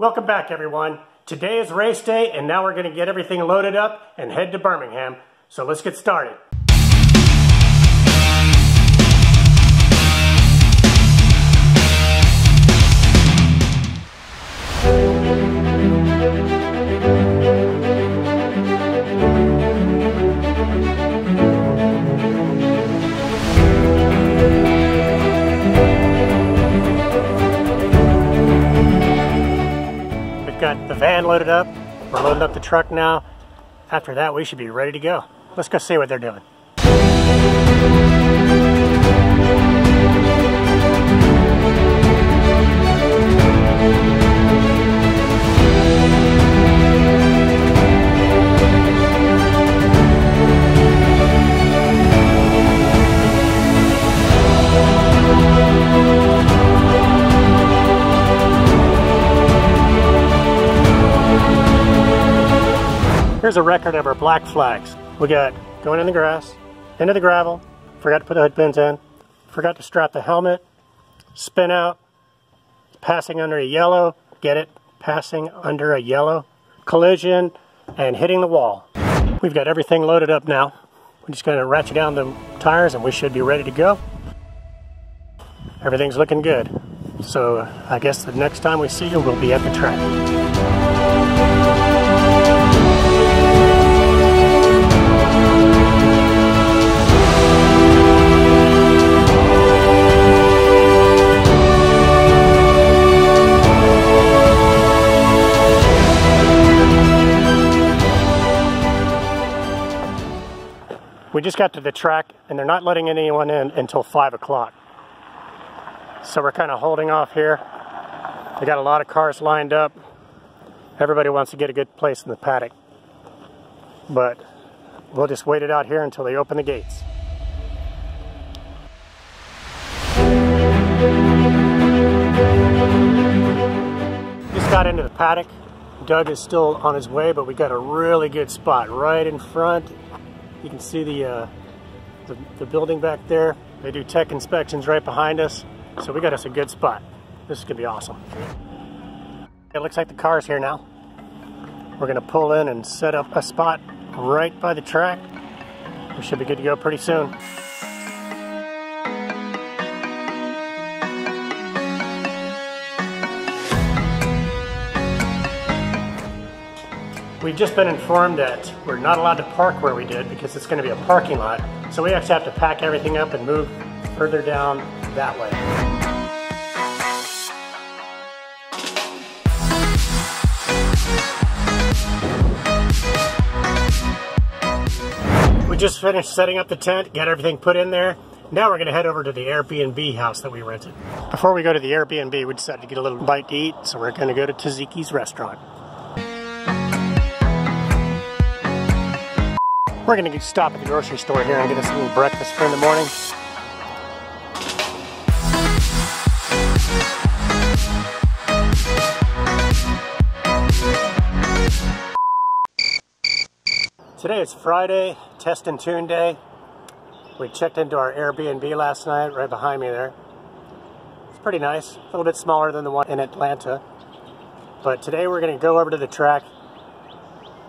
Welcome back, everyone. Today is race day, and now we're going to get everything loaded up and head to Birmingham. So let's get started. Got the van loaded up. We're loading up the truck now. After that, we should be ready to go. Let's go see what they're doing. Here's a record of our black flags. We got going in the grass, into the gravel, forgot to put the hood pins in, forgot to strap the helmet, spin out, passing under a yellow, get it, passing under a yellow, collision, and hitting the wall. We've got everything loaded up now. We're just going to ratchet down the tires and we should be ready to go. Everything's looking good. So I guess the next time we see you, we'll be at the track. We just got to the track and they're not letting anyone in until 5 o'clock. So we're kind of holding off here. They got a lot of cars lined up. Everybody wants to get a good place in the paddock. But we'll just wait it out here until they open the gates. Just got into the paddock. Doug is still on his way, but we got a really good spot right in front. You can see the building back there. They do tech inspections right behind us. So we got us a good spot. This is gonna be awesome. It looks like the car's here now. We're gonna pull in and set up a spot right by the track. We should be good to go pretty soon. We've just been informed that we're not allowed to park where we did because it's going to be a parking lot. So we actually have to pack everything up and move further down that way. We just finished setting up the tent, got everything put in there. Now we're going to head over to the Airbnb house that we rented. Before we go to the Airbnb, we decided to get a little bite to eat, so we're going to go to Taziki's restaurant. We're going to stop at the grocery store here and get us a little breakfast for in the morning. Today is Friday, test and tune day. We checked into our Airbnb last night, right behind me there. It's pretty nice, a little bit smaller than the one in Atlanta. But today we're going to go over to the track.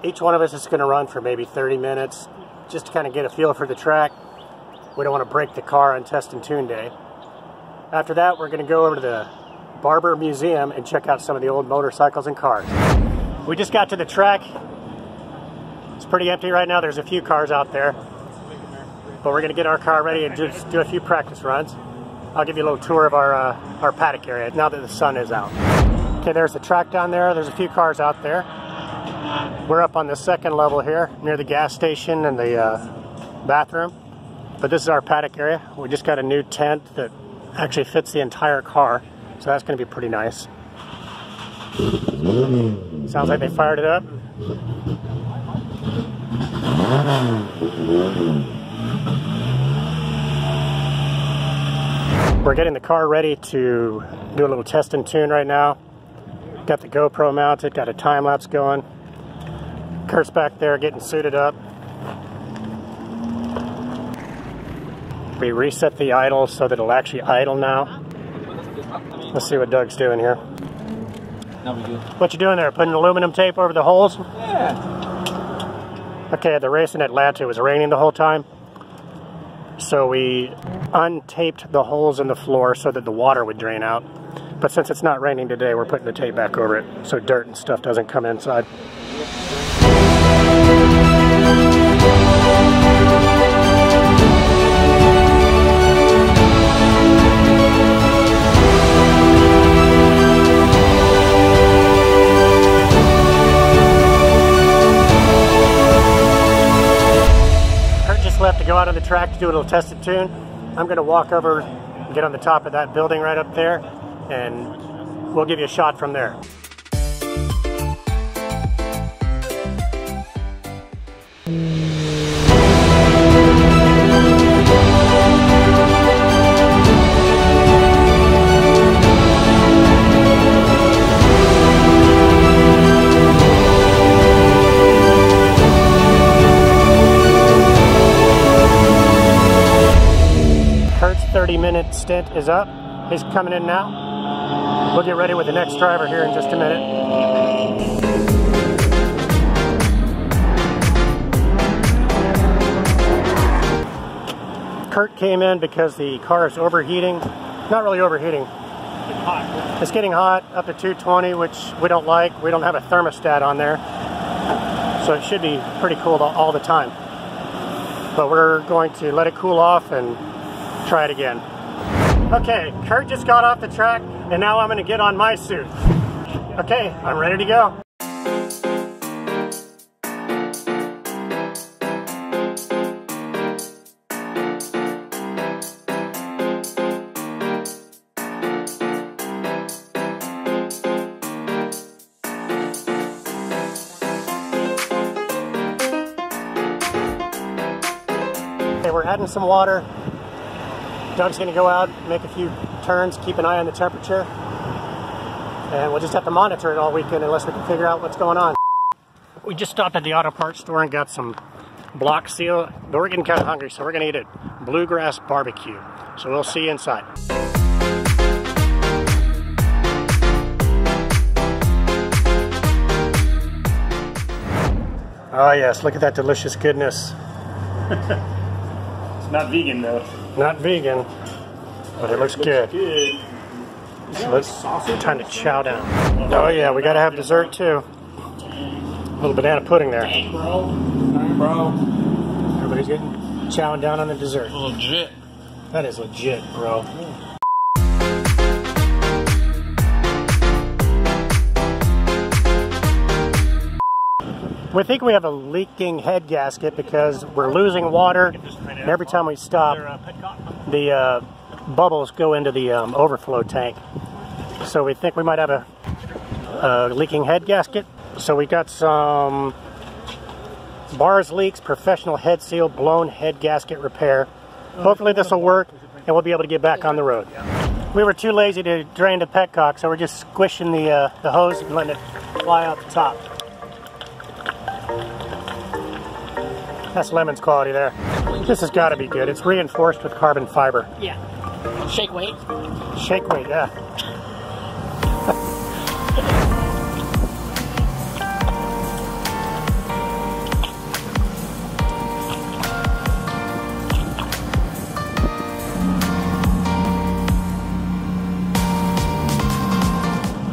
Each one of us is going to run for maybe 30 minutes just to kind of get a feel for the track. We don't want to break the car on test and tune day. After that, we're going to go over to the Barber Museum and check out some of the old motorcycles and cars. We just got to the track. It's pretty empty right now. There's a few cars out there. But we're going to get our car ready and just do a few practice runs. I'll give you a little tour of our paddock area now that the sun is out. Okay, there's the track down there. There's a few cars out there. We're up on the second level here, near the gas station and the bathroom. But this is our paddock area. We just got a new tent that actually fits the entire car, so that's going to be pretty nice. Sounds like they fired it up. We're getting the car ready to do a little test and tune right now. Got the GoPro mounted, got a time lapse going. Kurt's back there getting suited up. We reset the idle so that it'll actually idle now. Let's see what Doug's doing here. That'll be good. What you doing there? Putting aluminum tape over the holes? Yeah. Okay, at the race in Atlanta, it was raining the whole time. So we untaped the holes in the floor so that the water would drain out. But since it's not raining today, we're putting the tape back over it so dirt and stuff doesn't come inside. Left to go out on the track to do a little test and tune. I'm going to walk over and get on the top of that building right up there, and we'll give you a shot from there. Kurt's 30-minute stint is up. He's coming in now. We'll get ready with the next driver here in just a minute. Kurt came in because the car is overheating. Not really overheating. It's getting hot, up to 220, which we don't like. We don't have a thermostat on there. So it should be pretty cool all the time. But we're going to let it cool off and try it again. Okay, Kurt just got off the track, and now I'm going to get on my suit. Okay, I'm ready to go. Okay, we're adding some water. Doug's going to go out, make a few turns, keep an eye on the temperature, and we'll just have to monitor it all weekend unless we can figure out what's going on. We just stopped at the auto parts store and got some block seal, but we're getting kind of hungry, so we're going to eat it. Bluegrass barbecue. So we'll see you inside. Oh yes, look at that delicious goodness. It's not vegan though. Not vegan, but it looks good. So let's time to chow down. Oh yeah, we gotta have dessert too. A little banana pudding there. Bro. Everybody's getting chowing down on the dessert. Legit. That is legit, bro. We think we have a leaking head gasket because we're losing water, and every time we stop, the bubbles go into the overflow tank. So we think we might have a leaking head gasket. So we got some bars leaks, professional head seal, blown head gasket repair. Hopefully this will work, and we'll be able to get back on the road. We were too lazy to drain the petcock, so we're just squishing the hose and letting it fly out the top. That's Lemon's quality there. This has got to be good. It's reinforced with carbon fiber. Yeah. Shake weight. Shake weight, yeah.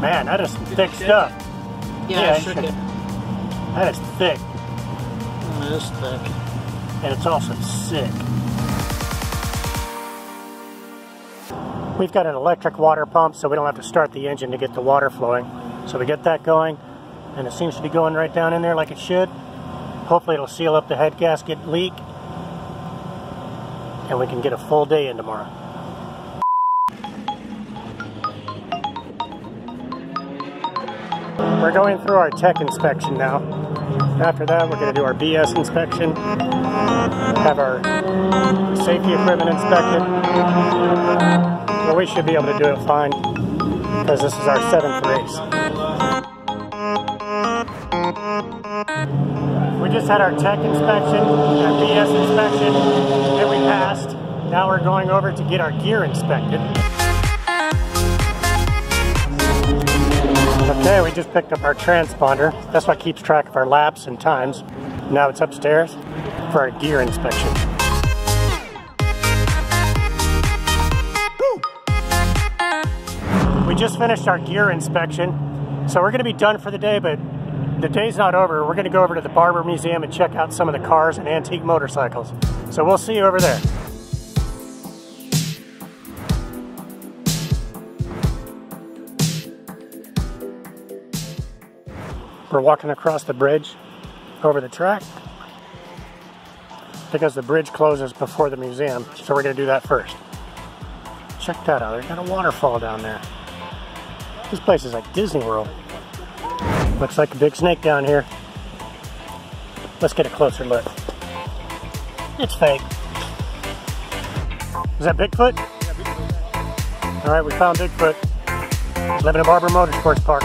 Man, that is some thick stuff. Yeah, I shook it. That is thick. It is thick. And it's also sick. We've got an electric water pump, so we don't have to start the engine to get the water flowing. So we get that going, and it seems to be going right down in there like it should. Hopefully it'll seal up the head gasket leak, and we can get a full day in tomorrow. We're going through our tech inspection now. After that, we're going to do our BS inspection, have our safety equipment inspected. Well, we should be able to do it fine, because this is our 7th race. We just had our tech inspection, our BS inspection, and we passed. Now we're going over to get our gear inspected. Okay, we just picked up our transponder. That's what keeps track of our laps and times. Now it's upstairs for our gear inspection. We just finished our gear inspection, so we're going to be done for the day, but the day's not over. We're going to go over to the Barber Museum and check out some of the cars and antique motorcycles. So we'll see you over there. We're walking across the bridge over the track because the bridge closes before the museum, so we're going to do that first. Check that out, there's got a waterfall down there. This place is like Disney World. Looks like a big snake down here. Let's get a closer look. It's fake. Is that Bigfoot? Yeah, Bigfoot. Alright, we found Bigfoot. He's living in Barber Motorsports Park.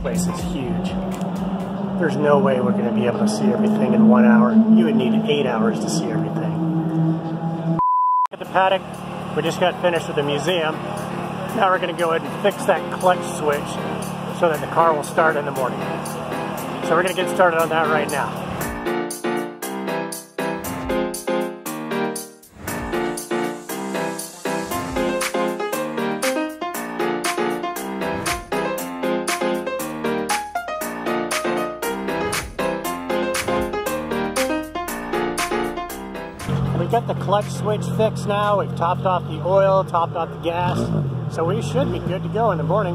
Place is huge. There's no way we're going to be able to see everything in 1 hour. You would need 8 hours to see everything. At the paddock, we just got finished with the museum. Now we're going to go ahead and fix that clutch switch so that the car will start in the morning. So we're going to get started on that right now. We've got the clutch switch fixed now. We've topped off the oil, topped off the gas. So we should be good to go in the morning.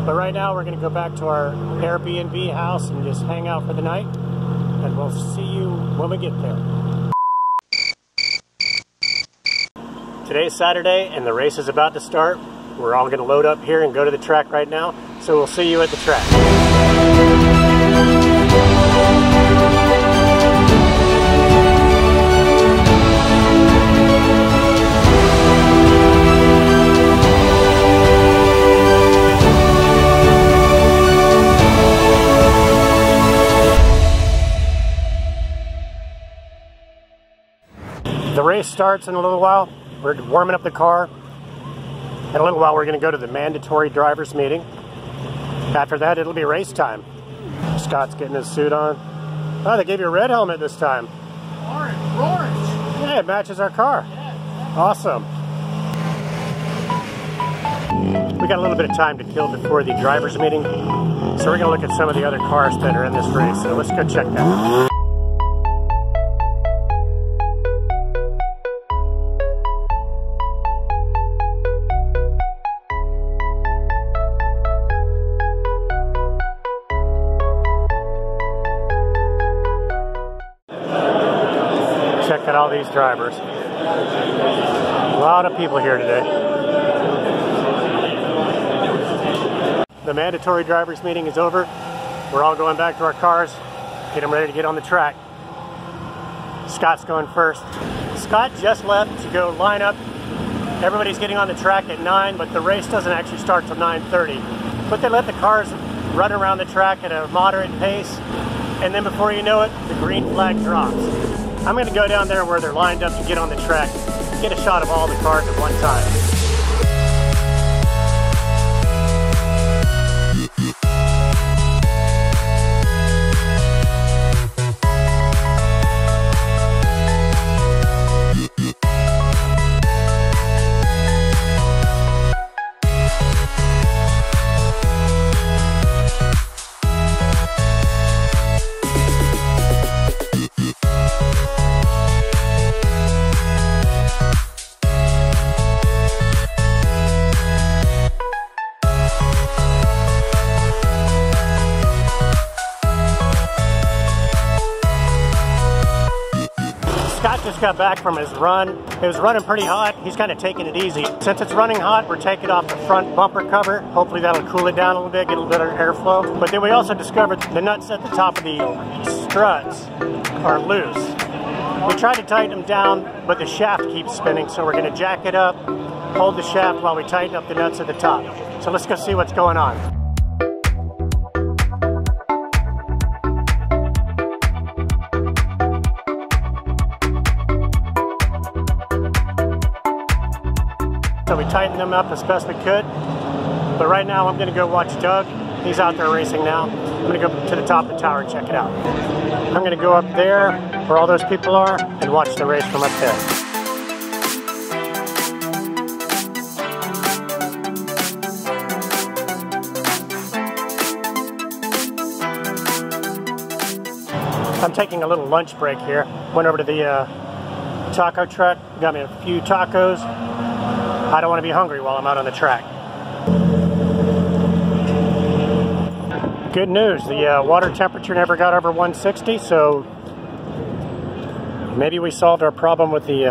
But right now we're going to go back to our Airbnb house and just hang out for the night. And we'll see you when we get there. Today's Saturday and the race is about to start. We're all going to load up here and go to the track right now. So we'll see you at the track. The race starts in a little while. We're warming up the car. In a little while we're going to go to the mandatory drivers meeting. After that it'll be race time. Scott's getting his suit on. Oh, they gave you a red helmet this time. Orange. Yeah, it matches our car. Yeah. Awesome. We got a little bit of time to kill before the drivers meeting. So we're going to look at some of the other cars that are in this race. So let's go check that out. Check out all these drivers. A lot of people here today. The mandatory drivers meeting is over. We're all going back to our cars, get them ready to get on the track. Scott's going first. Scott just left to go line up. Everybody's getting on the track at 9, but the race doesn't actually start till 9:30. But they let the cars run around the track at a moderate pace, and then before you know it, the green flag drops. I'm going to go down there where they're lined up to get on the track, get a shot of all the cars at one time. Scott just got back from his run. It was running pretty hot. He's kind of taking it easy. Since it's running hot, we're taking off the front bumper cover. Hopefully that'll cool it down a little bit, get a little bit of airflow. But then we also discovered the nuts at the top of the struts are loose. We tried to tighten them down, but the shaft keeps spinning, so we're going to jack it up, hold the shaft while we tighten up the nuts at the top. So let's go see what's going on. So we tightened them up as best we could. But right now I'm going to go watch Doug. He's out there racing now. I'm going to go to the top of the tower and check it out. I'm going to go up there where all those people are and watch the race from up there. I'm taking a little lunch break here. Went over to the taco truck, got me a few tacos. I don't want to be hungry while I'm out on the track. Good news, the water temperature never got over 160, so maybe we solved our problem with the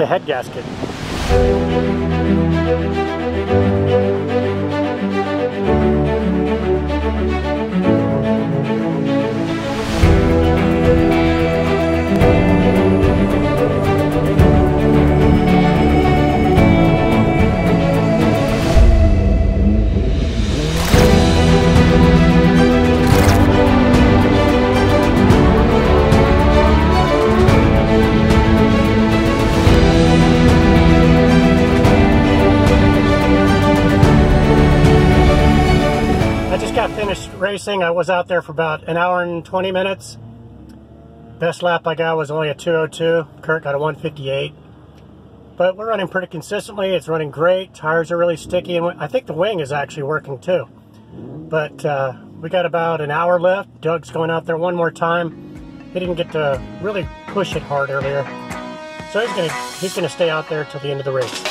head gasket. Finished racing. I was out there for about an hour and 20 minutes. Best lap I got was only a 2:02. Kurt got a 1:58. But we're running pretty consistently. It's running great. Tires are really sticky, and I think the wing is actually working too. But we got about an hour left. Doug's going out there one more time. He didn't get to really push it hard earlier, so he's gonna stay out there till the end of the race.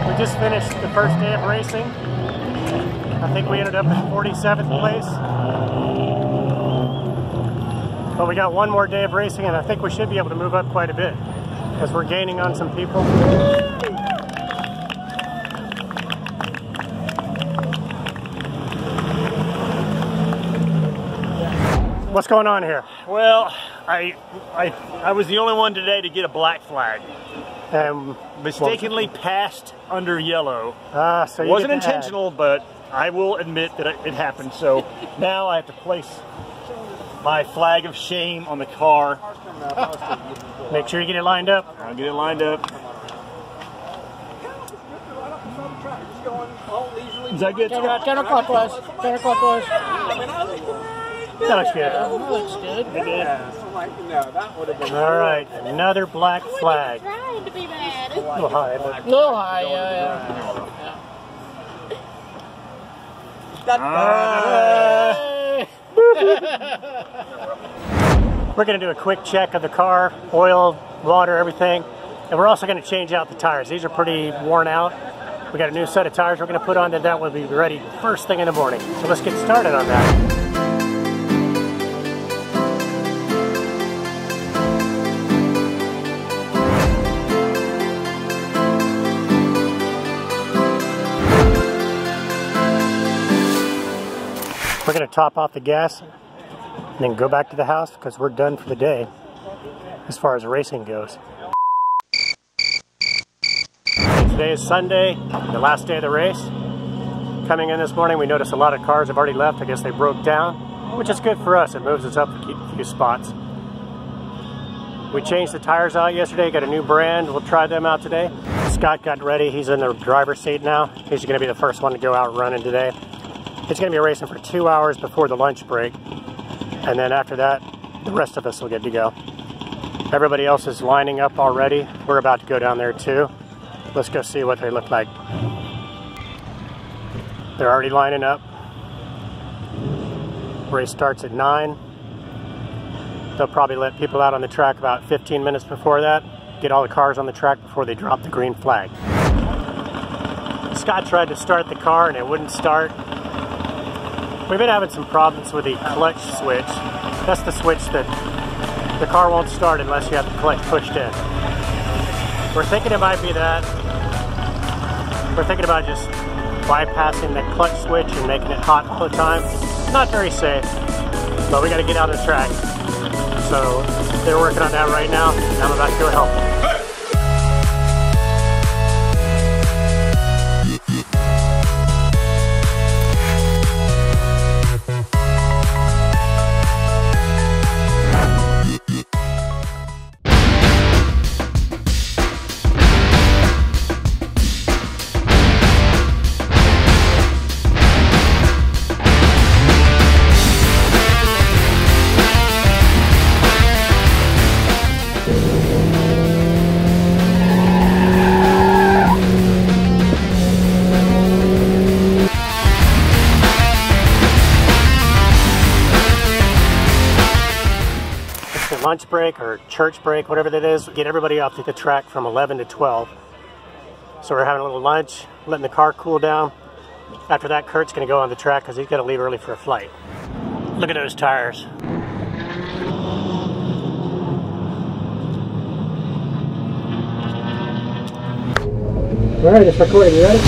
We just finished the first day of racing. I think we ended up in 47th place. But we got one more day of racing, and I think we should be able to move up quite a bit because we're gaining on some people. What's going on here? Well, I was the only one today to get a black flag. Mistakenly passed under yellow. So it wasn't intentional, but I will admit that it happened. So now I have to place my flag of shame on the car. Make sure you get it lined up. I'll get it lined up. Is that good? Counterclockwise. Counterclockwise. That looks good. That looks good. All right, another black flag. Trying to be mad. A little high, but A little high, we're going to do a quick check of the car, oil, water, everything. And we're also going to change out the tires. These are pretty worn out. We got a new set of tires we're going to put on that will be ready first thing in the morning. So let's get started on that. We're going to top off the gas and then go back to the house because we're done for the day as far as racing goes. Today is Sunday, the last day of the race. Coming in this morning, we noticed a lot of cars have already left. I guess they broke down, which is good for us. It moves us up a few spots. We changed the tires out yesterday, got a new brand. We'll try them out today. Scott got ready. He's in the driver's seat now. He's going to be the first one to go out running today. It's going to be racing for 2 hours before the lunch break. And then after that, the rest of us will get to go. Everybody else is lining up already. We're about to go down there too. Let's go see what they look like. They're already lining up. Race starts at 9. They'll probably let people out on the track about 15 minutes before that. Get all the cars on the track before they drop the green flag. Scott tried to start the car and it wouldn't start. We've been having some problems with the clutch switch. That's the switch that the car won't start unless you have the clutch pushed in. We're thinking it might be that. We're thinking about just bypassing the clutch switch and making it hot all the time. Not very safe, but we got to get out of the track. So they're working on that right now. I'm about to go help them. Lunch break or church break, whatever that is, get everybody off the track from 11 to 12. So we're having a little lunch, letting the car cool down. After that, Kurt's going to go on the track because he's got to leave early for a flight. Look at those tires. All right, it's recording. You ready?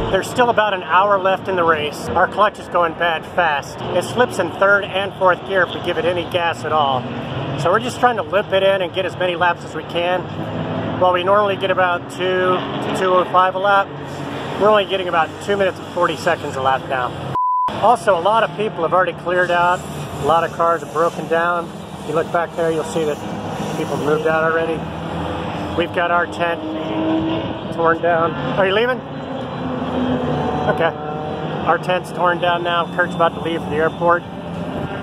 There's still about an hour left in the race. Our clutch is going bad fast. It slips in third and fourth gear if we give it any gas at all. So we're just trying to limp it in and get as many laps as we can. While we normally get about 2 to 2:05 a lap, we're only getting about 2 minutes and 40 seconds a lap now. Also, a lot of people have already cleared out. A lot of cars have broken down. If you look back there, you'll see that people moved out already. We've got our tent torn down. Are you leaving? Okay. Our tent's torn down now. Kurt's about to leave for the airport,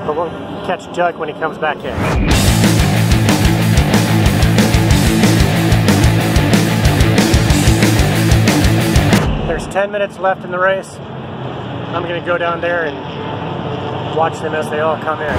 but we'll catch Jug when he comes back in. There's 10 minutes left in the race. I'm going to go down there and watch them as they all come in.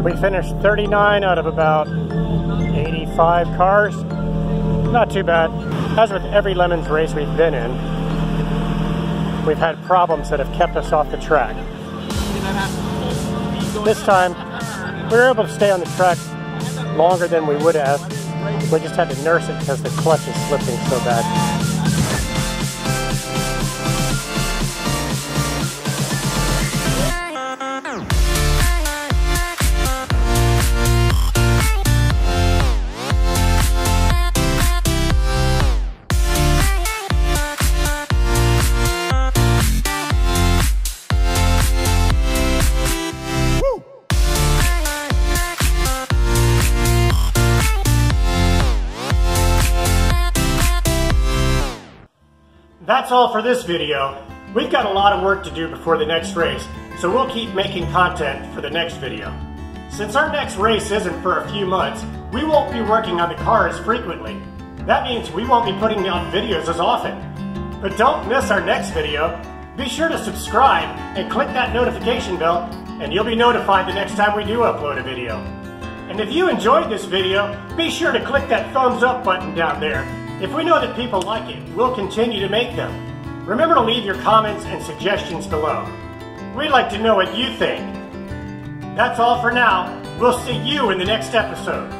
We finished 39 out of about 85 cars. Not too bad. As with every Lemons race we've been in, we've had problems that have kept us off the track. This time, we were able to stay on the track longer than we would have. We just had to nurse it because the clutch is slipping so bad. That's all for this video. We've got a lot of work to do before the next race, so we'll keep making content for the next video. Since our next race isn't for a few months, we won't be working on the car as frequently. That means we won't be putting out videos as often. But don't miss our next video. Be sure to subscribe and click that notification bell, and you'll be notified the next time we do upload a video. And if you enjoyed this video, be sure to click that thumbs up button down there. If we know that people like it, we'll continue to make them. Remember to leave your comments and suggestions below. We'd like to know what you think. That's all for now. We'll see you in the next episode.